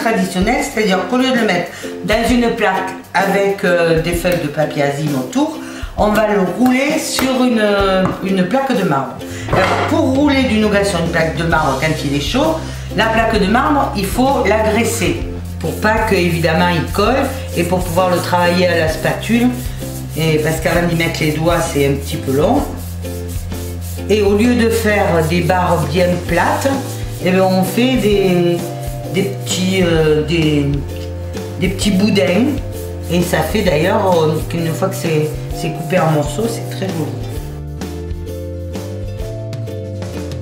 traditionnelle, c'est-à-dire qu'au lieu de le mettre dans une plaque avec des feuilles de papier azime autour, on va le rouler sur une plaque de marbre. Alors, pour rouler du nougat sur une plaque de marbre quand il est chaud, la plaque de marbre, il faut la graisser pour pas que évidemment il colle et pour pouvoir le travailler à la spatule. Et parce qu'avant d'y mettre les doigts, c'est un petit peu long. Et au lieu de faire des barres bien plates, eh bien, on fait des petits boudins. Et ça fait d'ailleurs qu'une fois que c'est coupé en morceaux, c'est très joli.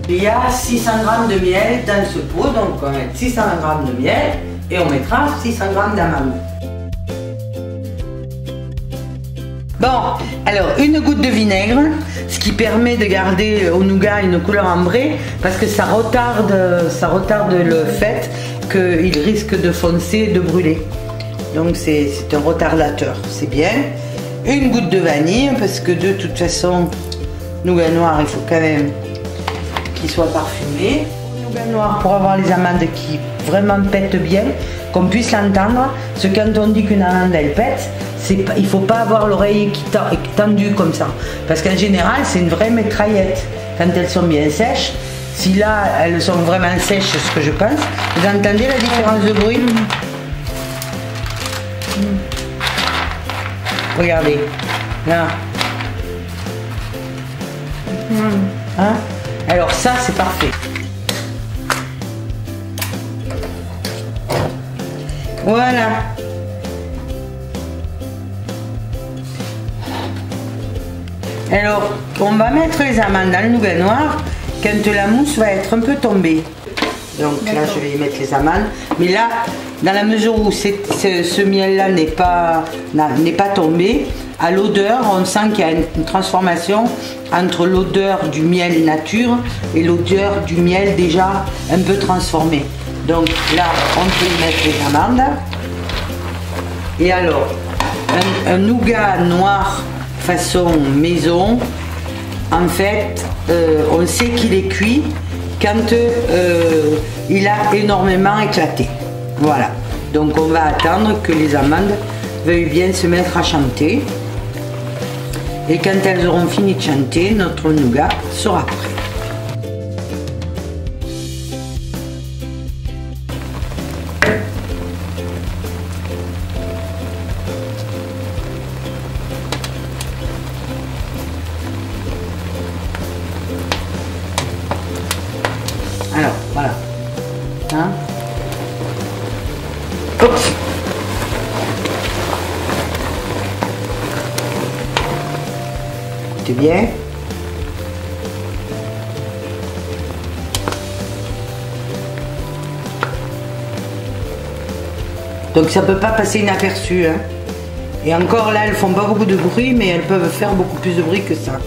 Il y a 600 g de miel dans ce pot, donc on va mettre 600 g de miel et on mettra 600 g d'amandes. Bon, alors une goutte de vinaigre, ce qui permet de garder au nougat une couleur ambrée parce que ça retarde le fait qu'il risque de foncer et de brûler. Donc c'est un retardateur, c'est bien. Une goutte de vanille parce que de toute façon, nougat noir, il faut quand même qu'il soit parfumé. Nougat noir pour avoir les amandes qui vraiment pètent bien, qu'on puisse l'entendre. Parce que quand on dit qu'une amande elle pète, il ne faut pas avoir l'oreille tendue comme ça. Parce qu'en général, c'est une vraie mitraillette. Quand elles sont bien sèches, si là elles sont vraiment sèches, c'est ce que je pense, vous entendez la différence de bruit? Regardez, là. Hein? Alors ça, c'est parfait. Voilà. Alors, on va mettre les amandes dans le nougat noir quand la mousse va être un peu tombée. Donc là, je vais y mettre les amandes. Mais là, dans la mesure où ce miel-là n'est pas tombé, à l'odeur, on sent qu'il y a une transformation entre l'odeur du miel nature et l'odeur du miel déjà un peu transformé. Donc là, on peut y mettre les amandes. Et alors, un nougat noir façon maison, en fait, on sait qu'il est cuit quand il a énormément éclaté. Voilà. Donc on va attendre que les amandes veuillent bien se mettre à chanter. Et quand elles auront fini de chanter, notre nougat sera prêt. Alors, voilà. Hein? Oups. Écoutez bien. Donc ça ne peut pas passer inaperçu. Hein? Et encore là, elles font pas beaucoup de bruit, mais elles peuvent faire beaucoup plus de bruit que ça.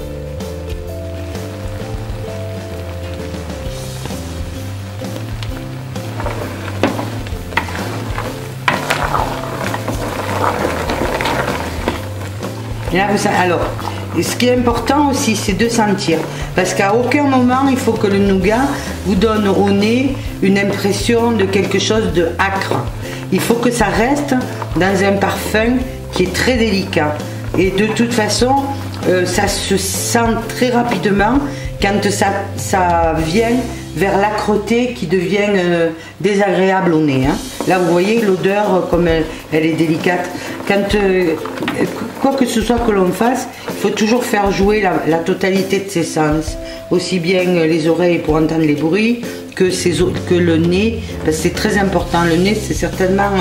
Là, alors, ce qui est important aussi, c'est de sentir. Parce qu'à aucun moment, il faut que le nougat vous donne au nez une impression de quelque chose de âcre. Il faut que ça reste dans un parfum qui est très délicat. Et de toute façon, ça se sent très rapidement quand ça vient vers l'âcreté qui devient désagréable au nez. Hein. Là, vous voyez l'odeur comme elle est délicate. Quand, quoi que ce soit que l'on fasse, il faut toujours faire jouer la totalité de ses sens. Aussi bien les oreilles pour entendre les bruits que le nez, parce que c'est très important. Le nez, c'est certainement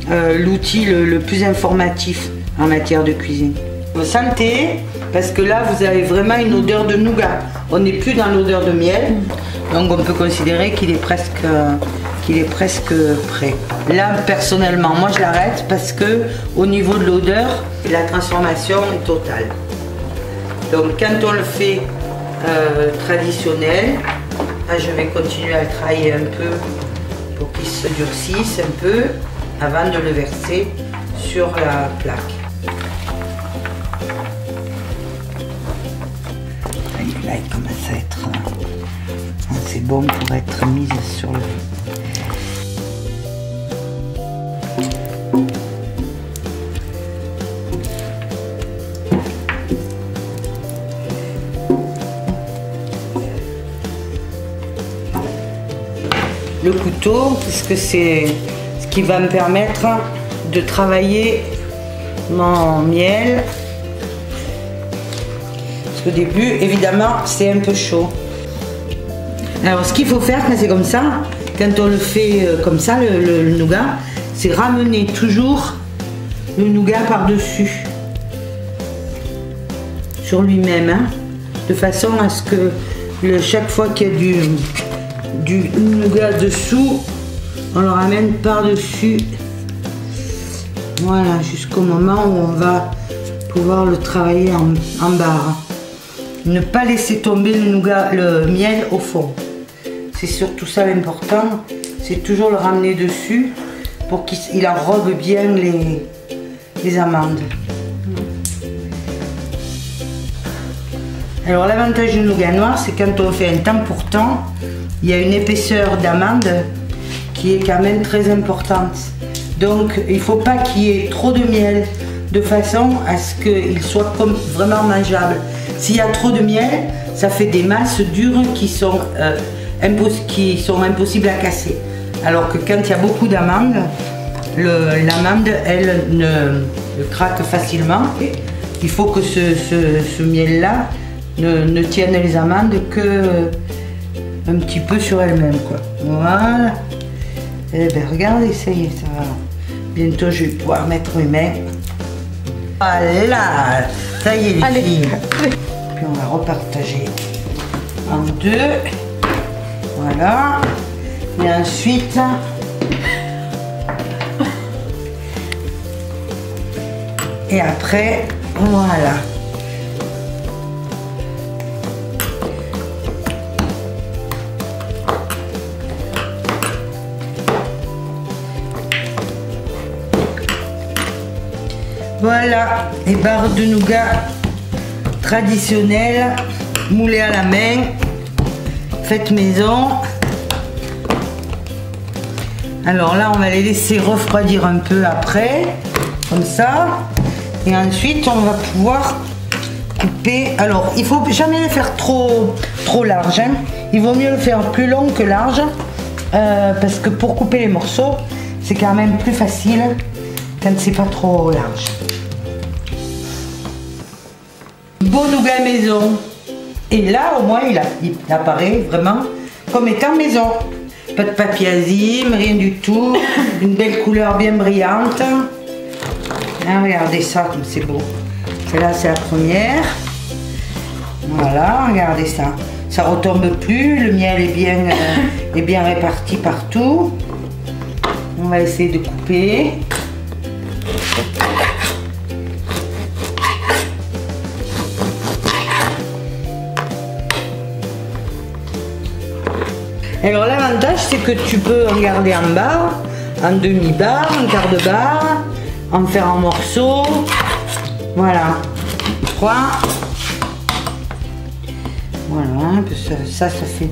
l'outil le plus informatif en matière de cuisine. Vous sentez, parce que là, vous avez vraiment une odeur de nougat. On n'est plus dans l'odeur de miel, donc on peut considérer qu'il est presque prêt. Là, personnellement, moi je l'arrête parce que au niveau de l'odeur, la transformation est totale. Donc quand on le fait traditionnel, là, je vais continuer à le travailler un peu pour qu'il se durcisse un peu avant de le verser sur la plaque. Là, il commence à être... c'est bon pour être mise sur le... Le couteau, puisque c'est ce qui va me permettre de travailler mon miel. Parce qu'au début, évidemment, c'est un peu chaud. Alors, ce qu'il faut faire quand c'est comme ça, quand on le fait comme ça, le nougat, c'est ramener toujours le nougat par-dessus, sur lui-même, hein, de façon à ce que chaque fois qu'il y a du nougat dessous, on le ramène par-dessus. Voilà, jusqu'au moment où on va pouvoir le travailler en barre. Ne pas laisser tomber le nougat, le miel au fond. C'est surtout ça l'important, c'est toujours le ramener dessus pour qu'il enrobe bien les amandes. Alors l'avantage du nougat noir, c'est quand on fait un temps pour temps, il y a une épaisseur d'amande qui est quand même très importante. Donc il ne faut pas qu'il y ait trop de miel de façon à ce qu'il soit vraiment mangeable. S'il y a trop de miel, ça fait des masses dures qui sont impossibles à casser. Alors que quand il y a beaucoup d'amandes, l'amande, elle, ne craque facilement. Il faut que ce miel-là ne tienne les amandes que un petit peu sur elles-mêmes, quoi. Voilà. Et bien regardez, ça y est, ça va. Bientôt je vais pouvoir mettre mes mains. Voilà, ça y est les filles. Puis on va repartager en deux. Voilà. Et ensuite, et après, voilà. Voilà, les barres de nougat traditionnelles, moulées à la main, faites maison. Alors là, on va les laisser refroidir un peu après, comme ça. Et ensuite, on va pouvoir couper. Alors, il ne faut jamais les faire trop large, hein. Il vaut mieux le faire plus long que large, parce que pour couper les morceaux, c'est quand même plus facile quand c'est pas trop large. Beau nougat maison. Et là, au moins, il apparaît vraiment comme étant maison. Pas de papier azime, rien du tout. Une belle couleur bien brillante. Hein, regardez ça, comme c'est beau. Celle-là, c'est la première. Voilà, regardez ça. Ça retombe plus, le miel est bien réparti partout. On va essayer de couper. Alors l'avantage, c'est que tu peux regarder en barre, en demi-barre, en quart de barre, en faire en morceaux. Voilà. 3. Voilà, ça fait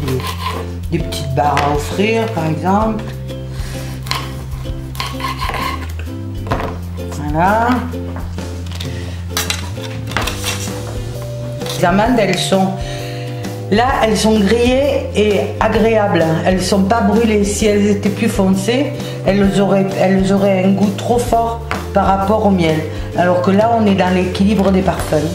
des petites barres à offrir, par exemple. Voilà. Les amandes, elles sont grillées et agréables. Elles ne sont pas brûlées. Si elles étaient plus foncées, elles auraient un goût trop fort par rapport au miel. Alors que là, on est dans l'équilibre des parfums.